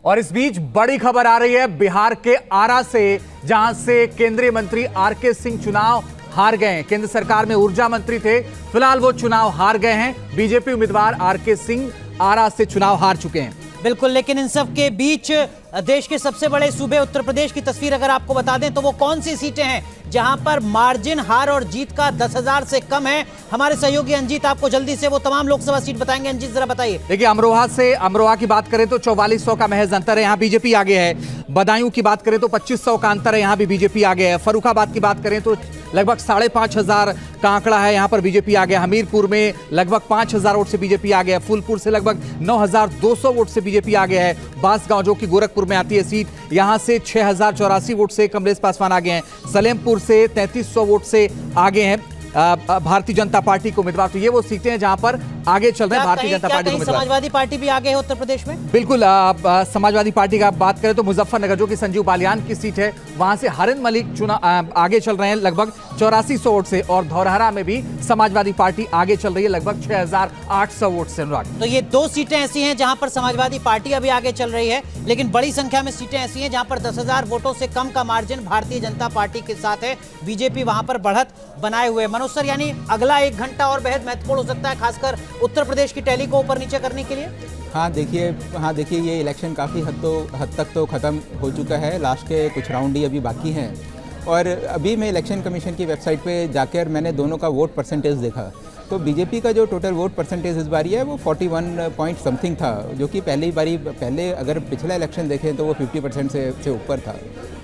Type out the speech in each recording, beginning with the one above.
और इस बीच बड़ी खबर आ रही है बिहार के आरा से, जहां से केंद्रीय मंत्री आरके सिंह चुनाव हार गए हैं। केंद्र सरकार में ऊर्जा मंत्री थे, फिलहाल वो चुनाव हार गए हैं। बीजेपी उम्मीदवार आरके सिंह आरा से चुनाव हार चुके हैं। बिल्कुल, लेकिन इन सब के बीच देश के सबसे बड़े सूबे उत्तर प्रदेश की तस्वीर अगर आपको बता दें तो वो कौन सी सीटें हैं जहां पर मार्जिन हार और जीत का 10,000 से कम है। हमारे सहयोगी अंजीत आपको जल्दी से वो तमाम लोकसभा सीट बताएंगे। अंजीत जरा बताइए। देखिए, अमरोहा की बात करें तो 4400 का महज अंतर है, यहाँ बीजेपी आगे है। बदायूं की बात करें तो 2500 का अंतर है, यहाँ भी बीजेपी आगे है। फर्रुखाबाद की बात करें तो लगभग 5,500 का आंकड़ा है, यहाँ पर बीजेपी आगे है। हमीरपुर में लगभग 5,000 वोट से बीजेपी आगे है। फूलपुर से लगभग 9,200 वोट से बीजेपी आगे है। बांसगांव जो कि गोरखपुर में आती है सीट, यहां से 6,084 वोट से कमलेश पासवान आगे हैं। सलेमपुर से 3,300 वोट से आगे हैं भारतीय जनता पार्टी के उम्मीदवार। तो ये वो सीटें हैं जहां पर आगे चल रहे हैं भारतीय जनता पार्टी के उम्मीदवार। समाजवादी पार्टी भी आगे है उत्तर प्रदेश में। बिल्कुल, समाजवादी पार्टी का बात करें तो मुजफ्फरनगर जो कि संजीव बालियान की सीट है, वहां से हरिंद्र मलिक चुनाव आगे चल रहे हैं लगभग 8400 वोट से। और धौरहरा में भी समाजवादी पार्टी आगे चल रही है लगभग 6,800 वोट से। अनुराग, तो ये दो सीटें ऐसी हैं जहां पर समाजवादी पार्टी अभी आगे चल रही है, लेकिन बड़ी संख्या में सीटें ऐसी हैं जहां पर 10,000 वोटों से कम का मार्जिन भारतीय जनता पार्टी के साथ है। बीजेपी वहां पर बढ़त बनाए हुए। मनोज सर, यानी अगला 1 घंटा और बेहद महत्वपूर्ण हो सकता है, खासकर उत्तर प्रदेश की टैली को ऊपर नीचे करने के लिए। हाँ देखिए ये इलेक्शन काफ़ी हद तक तो ख़त्म हो चुका है। लास्ट के कुछ राउंड ही अभी बाकी हैं। और अभी मैं इलेक्शन कमीशन की वेबसाइट पे जाकर मैंने दोनों का वोट परसेंटेज देखा, तो बीजेपी का जो टोटल वोट परसेंटेज इस बारी है वो 41 पॉइंट समथिंग था, जो कि पहले अगर पिछला इलेक्शन देखें तो वो 50% से ऊपर था।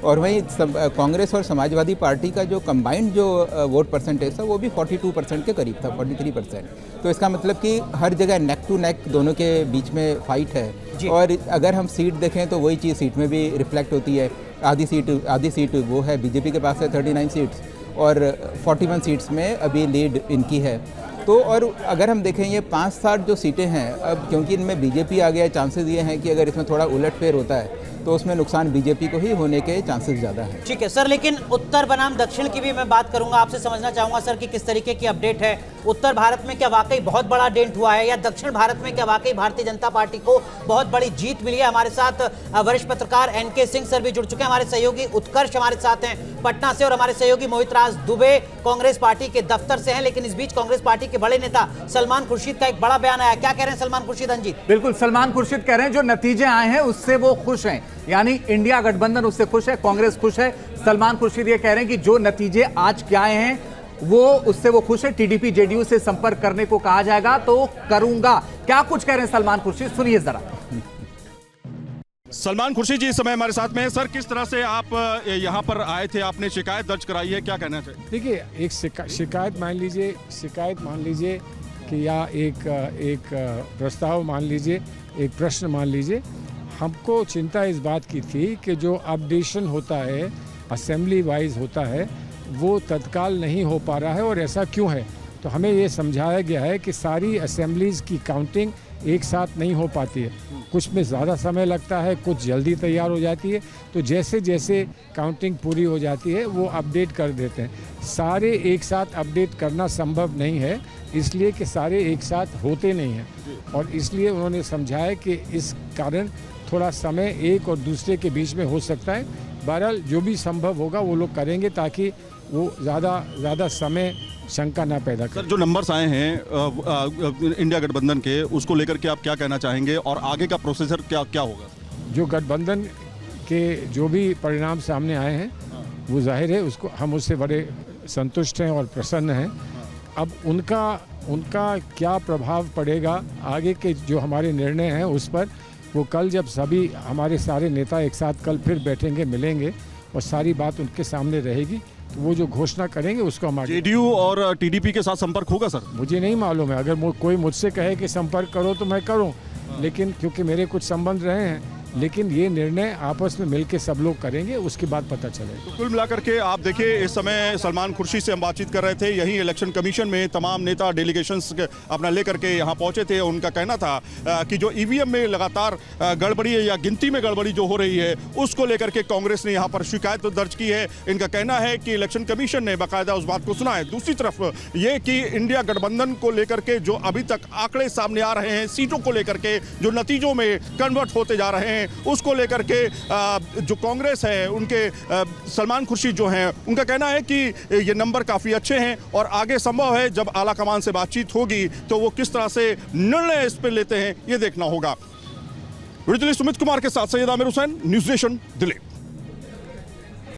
और वहीं कांग्रेस और समाजवादी पार्टी का जो कंबाइंड जो वोट परसेंटेज था वो भी 42% के करीब था, 43%। तो इसका मतलब कि हर जगह नेक टू नेक दोनों के बीच में फाइट है। और अगर हम सीट देखें तो वही चीज़ सीट में भी रिफ्लेक्ट होती है। आधी सीट वो है बीजेपी के पास है 39 सीट्स, और 41 सीट्स में अभी लीड इनकी है। तो और अगर हम देखें ये 5-7 जो सीटें हैं, अब क्योंकि इनमें बीजेपी आ गया, चांसेस ये हैं कि अगर इसमें थोड़ा उलटफेर होता है तो उसमें नुकसान बीजेपी को ही होने के चांसेस ज़्यादा हैं। ठीक है सर, लेकिन उत्तर बनाम दक्षिण की भी मैं बात करूंगा। आपसे समझना चाहूंगा सर कि किस तरीके की अपडेट है। उत्तर भारत में क्या वाकई बहुत बड़ा डेंट हुआ है, या दक्षिण भारत में क्या वाकई भारतीय जनता पार्टी को बहुत बड़ी जीत मिली है? हमारे साथ वरिष्ठ पत्रकार एनके सिंह सर भी जुड़ चुके हैं, हमारे सहयोगी उत्कर्ष हमारे साथ हैं पटना से, और हमारे सहयोगी मोहित राज दुबे कांग्रेस पार्टी के दफ्तर से हैं। लेकिन इस बीच कांग्रेस पार्टी के बड़े नेता सलमान खुर्शीद का एक बड़ा बयान आया। क्या कह रहे हैं सलमान खुर्शीद? अंजीत, बिल्कुल, सलमान खुर्शीद कह रहे हैं जो नतीजे आए हैं उससे वो खुश हैं, यानी इंडिया गठबंधन उससे खुश है, कांग्रेस खुश है। सलमान खुर्शीद ये कह रहे हैं कि जो नतीजे आज क्या आए हैं वो उससे वो खुश है। टीडीपी जेडीयू से संपर्क करने को कहा जाएगा तो करूंगा। क्या कुछ कह रहे हैं सलमान खुर्शीद, सुनिए जरा। सलमान खुर्शीद जी इस समय हमारे साथ में हैं। सर, किस तरह से आप यहाँ पर आए थे? आपने शिकायत दर्ज कराई है, क्या कहना चाहिए? देखिए, एक शिकायत मान लीजिए कि या एक प्रस्ताव मान लीजिए, एक प्रश्न मान लीजिए। हमको चिंता इस बात की थी कि जो अपडेशन होता है, असेंबली वाइज होता है, वो तत्काल नहीं हो पा रहा है। और ऐसा क्यों है? तो हमें ये समझाया गया है कि सारी असेंबलीज़ की काउंटिंग एक साथ नहीं हो पाती है, कुछ में ज़्यादा समय लगता है, कुछ जल्दी तैयार हो जाती है। तो जैसे जैसे काउंटिंग पूरी हो जाती है वो अपडेट कर देते हैं। सारे एक साथ अपडेट करना संभव नहीं है, इसलिए कि सारे एक साथ होते नहीं हैं। और इसलिए उन्होंने समझाया कि इस कारण थोड़ा समय एक और दूसरे के बीच में हो सकता है। बहरहाल जो भी संभव होगा वो लोग करेंगे ताकि वो ज़्यादा समय शंका ना पैदा करें। सर, जो नंबर्स आए हैं इंडिया गठबंधन के, उसको लेकर के आप क्या कहना चाहेंगे और आगे का प्रोसीजर क्या होगा? जो गठबंधन के जो भी परिणाम सामने आए हैं वो जाहिर है उसको हम उससे बड़े संतुष्ट हैं और प्रसन्न हैं। अब उनका क्या प्रभाव पड़ेगा आगे के जो हमारे निर्णय हैं उस पर, वो कल जब सभी हमारे सारे नेता एक साथ कल फिर बैठेंगे, मिलेंगे और सारी बात उनके सामने रहेगी, तो वो जो घोषणा करेंगे उसको हम आगे। जेडीयू और टीडीपी के साथ संपर्क होगा सर? मुझे नहीं मालूम है। अगर कोई मुझसे कहे कि संपर्क करो तो मैं करूं, लेकिन क्योंकि मेरे कुछ संबंध रहे हैं, लेकिन ये निर्णय आपस में मिलकर सब लोग करेंगे, उसके बाद पता चलेगा। तो कुल मिलाकर के आप देखिए, इस समय सलमान खुर्शीद से हम बातचीत कर रहे थे। यहीं इलेक्शन कमीशन में तमाम नेता डेलीगेशंस अपना लेकर के यहाँ पहुंचे थे। उनका कहना था कि जो ईवीएम में लगातार गड़बड़ी है या गिनती में गड़बड़ी जो हो रही है उसको लेकर के कांग्रेस ने यहाँ पर शिकायत दर्ज की है। इनका कहना है कि इलेक्शन कमीशन ने बाकायदा उस बात को सुना है। दूसरी तरफ ये कि इंडिया गठबंधन को लेकर के जो अभी तक आंकड़े सामने आ रहे हैं, सीटों को लेकर के जो नतीजों में कन्वर्ट होते जा रहे हैं, हैं उसको लेकर के जो कांग्रेस है उनके सलमान खुर्शीद जो हैं उनका कहना है कि ये नंबर काफ़ी अच्छे हैं और आगे संभव है जब आला कमान से बातचीत होगी तो वो किस तरह से निर्णय इस पर लेते हैं ये देखना होगा। सुमित कुमार के साथ सैयद आमिर हुसैन, न्यूज़ नेशन, दिल्ली।